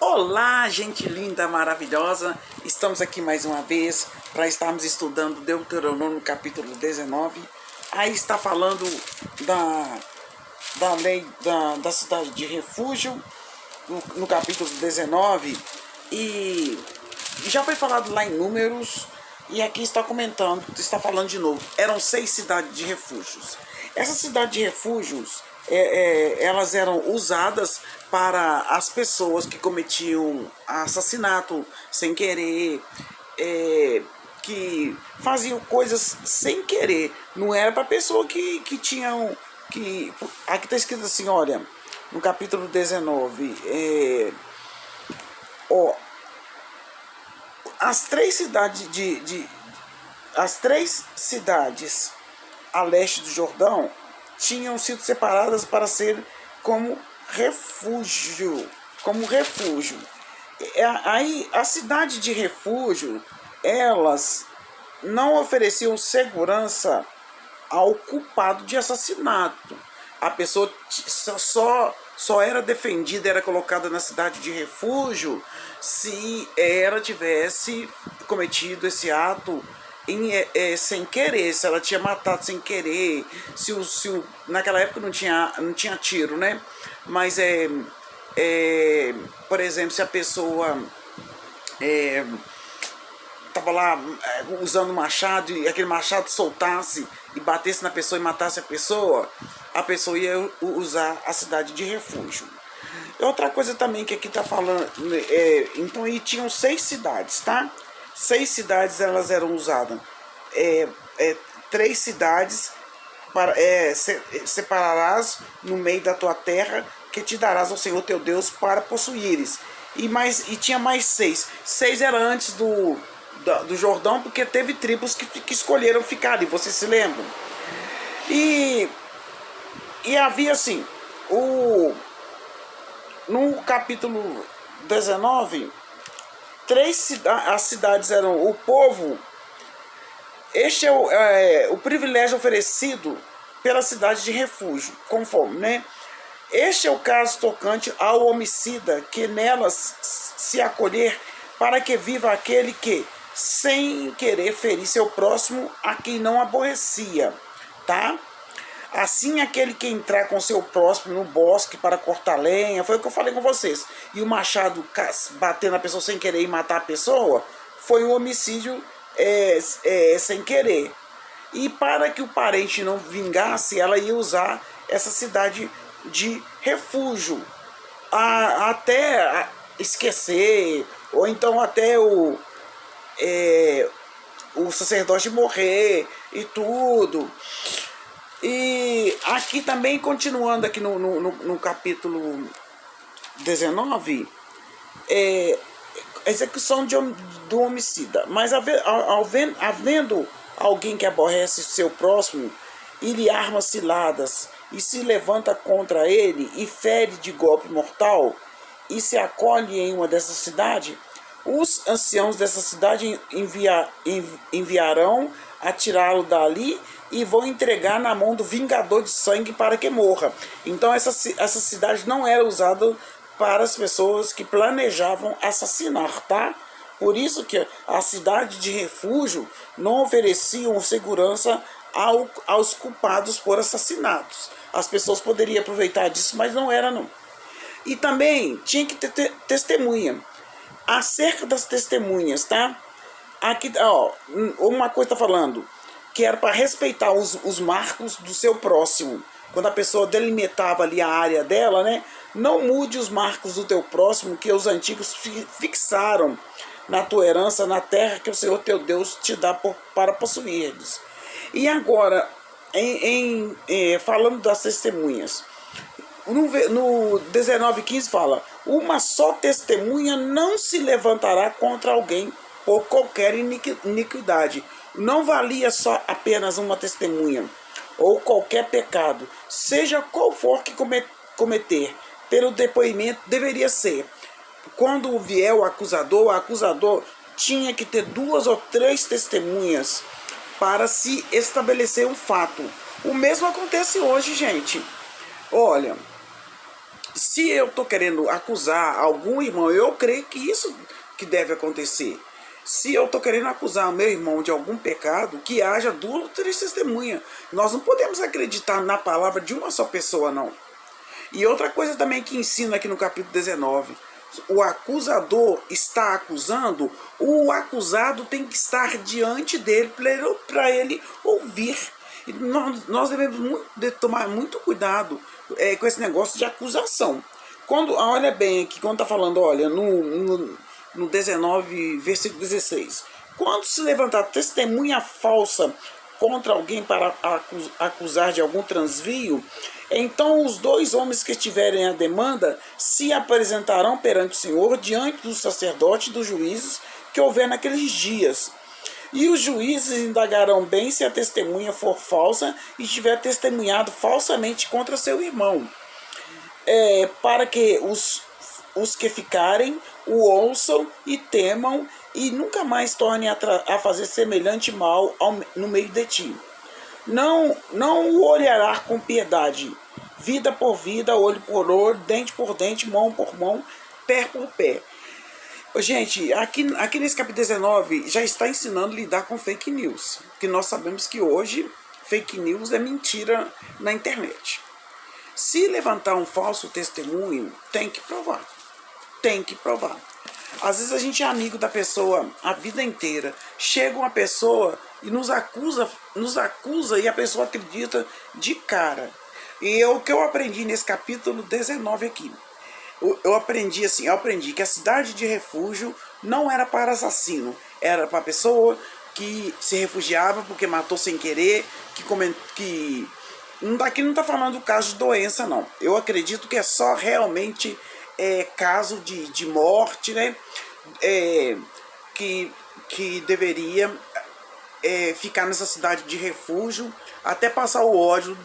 Olá, gente linda, maravilhosa. Estamos aqui mais uma vez para estarmos estudando Deuteronômio capítulo 19. Aí está falando da lei da cidade de refúgio no capítulo 19. E já foi falado lá em Números. E aqui está comentando, está falando de novo. Eram 6 cidades de refúgios. Essas cidades de refúgios, elas eram usadas para as pessoas que cometiam assassinato sem querer, que faziam coisas sem querer. Não era para pessoa que tinham... Aqui está escrito assim, olha, no capítulo 19, as 3 cidades as 3 cidades a leste do Jordão tinham sido separadas para ser como refúgio. Aí a cidade de refúgio, elas não ofereciam segurança ao culpado de assassinato. A pessoa só era defendida, era colocada na cidade de refúgio se ela tivesse cometido esse ato sem querer, se ela tinha matado sem querer, naquela época não tinha tiro, né? Mas por exemplo, se a pessoa estava lá usando machado e aquele machado soltasse e batesse na pessoa e matasse a pessoa ia usar a cidade de refúgio. Outra coisa também que aqui está falando, então aí tinham 6 cidades, tá? 6 cidades elas eram usadas. 3 cidades separarás no meio da tua terra, que te darás ao Senhor teu Deus para possuíres. E tinha mais 6. 6 era antes do Jordão, porque teve tribos que escolheram ficar ali, vocês se lembram? E havia assim, no capítulo 19, as cidades eram o povo. Este é o privilégio oferecido pela cidade de refúgio, conforme, né? Este é o caso tocante ao homicida que nelas se acolher, para que viva aquele que, sem querer, ferir seu próximo a quem não aborrecia, tá? Assim, aquele que entrar com seu próximo no bosque para cortar lenha, foi o que eu falei com vocês, e o machado bater na pessoa sem querer e matar a pessoa, foi um homicídio sem querer. E para que o parente não vingasse, ela ia usar essa cidade de refúgio até esquecer, ou então até o sacerdote morrer e tudo. E aqui também, continuando aqui no capítulo 19, execução do homicida. Mas havendo alguém que aborrece seu próximo e lhe arma ciladas e se levanta contra ele e fere de golpe mortal e se acolhe em uma dessas cidades, os anciãos dessa cidade enviarão a tirá-lo dali e vão entregar na mão do vingador de sangue para que morra. Então essa cidade não era usada para as pessoas que planejavam assassinar, tá? Por isso que a cidade de refúgio não ofereciam segurança aos culpados por assassinatos. As pessoas poderiam aproveitar disso, mas não era não. E também tinha que ter testemunha. Acerca das testemunhas, tá? Aqui, ó, uma coisa está falando que era para respeitar os marcos do seu próximo. Quando a pessoa delimitava ali a área dela, né? Não mude os marcos do teu próximo que os antigos fixaram na tua herança, na terra que o Senhor teu Deus te dá para possuir-lhes. E agora, falando das testemunhas, no 19:15 fala: uma só testemunha não se levantará contra alguém por qualquer iniquidade. Não valia só apenas uma testemunha, ou qualquer pecado, seja qual for que cometer, pelo depoimento deveria ser. Quando vier o acusador tinha que ter 2 ou 3 testemunhas para se estabelecer um fato. O mesmo acontece hoje, gente. Olha, Se eu estou querendo acusar algum irmão, eu creio que isso que deve acontecer. Se eu estou querendo acusar o meu irmão de algum pecado, que haja 2 ou 3 testemunhas. Nós não podemos acreditar na palavra de uma só pessoa, não. E outra coisa também que ensina aqui no capítulo 19. O acusador está acusando, o acusado tem que estar diante dele para ele ouvir. E nós devemos tomar muito cuidado com esse negócio de acusação. Olha bem aqui, quando está falando, olha, no 19, versículo 16. Quando se levantar testemunha falsa contra alguém para acusar de algum transvio, então os 2 homens que estiverem à demanda se apresentarão perante o Senhor diante do sacerdote e dos juízes que houver naqueles dias. E os juízes indagarão bem se a testemunha for falsa e tiver testemunhado falsamente contra seu irmão, para que os que ficarem o ouçam e temam e nunca mais tornem a fazer semelhante mal no meio de ti. Não o olhará com piedade, vida por vida, olho por olho, dente por dente, mão por mão, pé por pé. Gente, aqui nesse capítulo 19 já está ensinando a lidar com fake news, que nós sabemos que hoje fake news é mentira na internet. Se levantar um falso testemunho, tem que provar. Tem que provar. Às vezes a gente é amigo da pessoa a vida inteira. Chega uma pessoa e nos acusa e a pessoa acredita de cara. E o que eu aprendi nesse capítulo 19 aqui. Eu aprendi que a cidade de refúgio não era para assassino, era para pessoa que se refugiava porque matou sem querer, Aqui não está falando do caso de doença, não. Eu acredito que é só realmente caso de morte, né? Que deveria ficar nessa cidade de refúgio até passar o ódio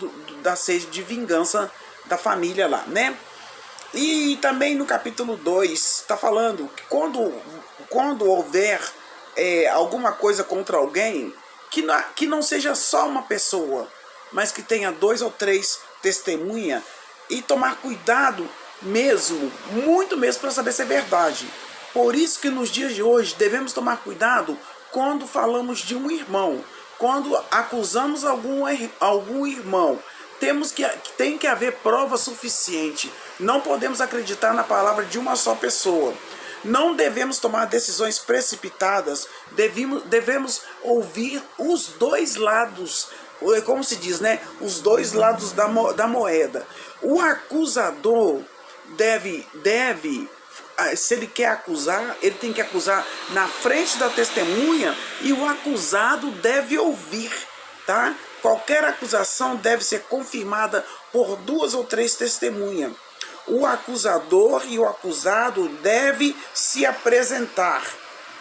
da sede de vingança da família lá, né? E também no capítulo 2 está falando que quando houver alguma coisa contra alguém, que não seja só uma pessoa, mas que tenha 2 ou 3 testemunhas, e tomar cuidado mesmo, muito mesmo, para saber se é verdade. Por isso que nos dias de hoje devemos tomar cuidado quando falamos de um irmão, quando acusamos algum irmão. Tem que haver prova suficiente. Não podemos acreditar na palavra de uma só pessoa. Não devemos tomar decisões precipitadas. Devemos ouvir os 2 lados, como se diz, né? Os 2 lados da moeda. O acusador deve, se ele quer acusar, ele tem que acusar na frente da testemunha, e o acusado deve ouvir, tá? Qualquer acusação deve ser confirmada por 2 ou 3 testemunhas. O acusador e o acusado devem se apresentar,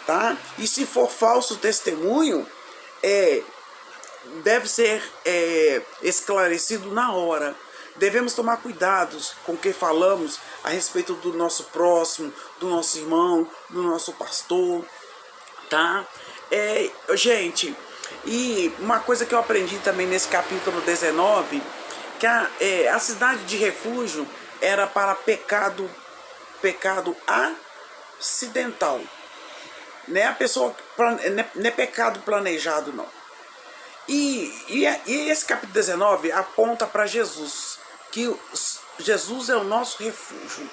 tá? E se for falso testemunho, deve ser esclarecido na hora. Devemos tomar cuidados com o que falamos a respeito do nosso próximo, do nosso irmão, do nosso pastor, tá? Gente, e uma coisa que eu aprendi também nesse capítulo 19, que a cidade de refúgio era para pecado acidental. Não é pecado planejado, não. E esse capítulo 19 aponta para Jesus, que Jesus é o nosso refúgio,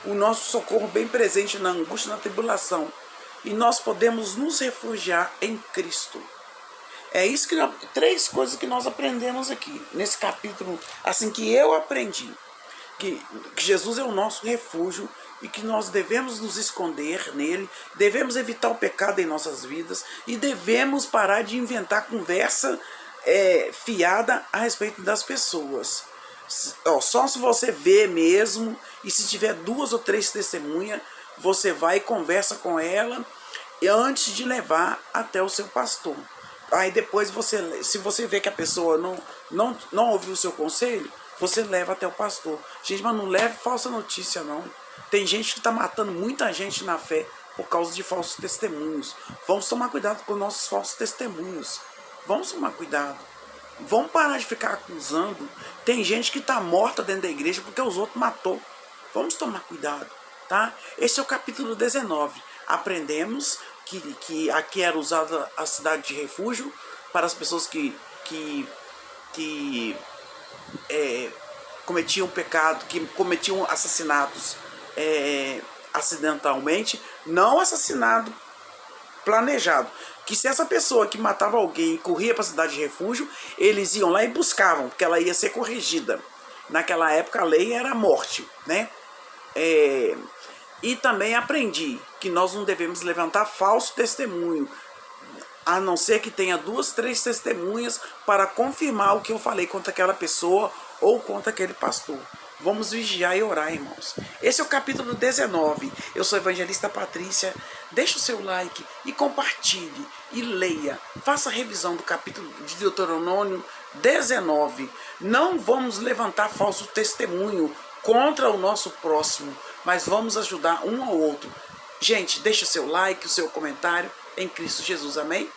o nosso socorro bem presente na angústia e na tribulação. E nós podemos nos refugiar em Cristo. É isso 3 coisas que nós aprendemos aqui, nesse capítulo, assim que eu aprendi. Que Jesus é o nosso refúgio e que nós devemos nos esconder nele, devemos evitar o pecado em nossas vidas e devemos parar de inventar conversa fiada a respeito das pessoas. Só se você vê mesmo, e se tiver 2 ou 3 testemunhas, você vai e conversa com ela antes de levar até o seu pastor. Aí depois, se você vê que a pessoa não ouviu o seu conselho, você leva até o pastor. Gente, mas não leve falsa notícia, não. Tem gente que está matando muita gente na fé por causa de falsos testemunhos. Vamos tomar cuidado com nossos falsos testemunhos. Vamos tomar cuidado. Vamos parar de ficar acusando. Tem gente que está morta dentro da igreja porque os outros matou. Vamos tomar cuidado, tá? Esse é o capítulo 19. Aprendemos que aqui era usada a cidade de refúgio para as pessoas que cometiam pecado, que cometiam assassinatos acidentalmente, não assassinato planejado. Que se essa pessoa que matava alguém corria para a cidade de refúgio, eles iam lá e buscavam, porque ela ia ser corrigida. Naquela época a lei era a morte, né? E também aprendi que nós não devemos levantar falso testemunho, a não ser que tenha 2, 3 testemunhas para confirmar o que eu falei contra aquela pessoa ou contra aquele pastor. Vamos vigiar e orar, irmãos. Esse é o capítulo 19. Eu sou a evangelista Patrícia. Deixe o seu like e compartilhe e leia. Faça a revisão do capítulo de Deuteronômio 19. Não vamos levantar falso testemunho contra o nosso próximo, mas vamos ajudar um ao outro. Gente, deixe o seu like, o seu comentário em Cristo Jesus. Amém?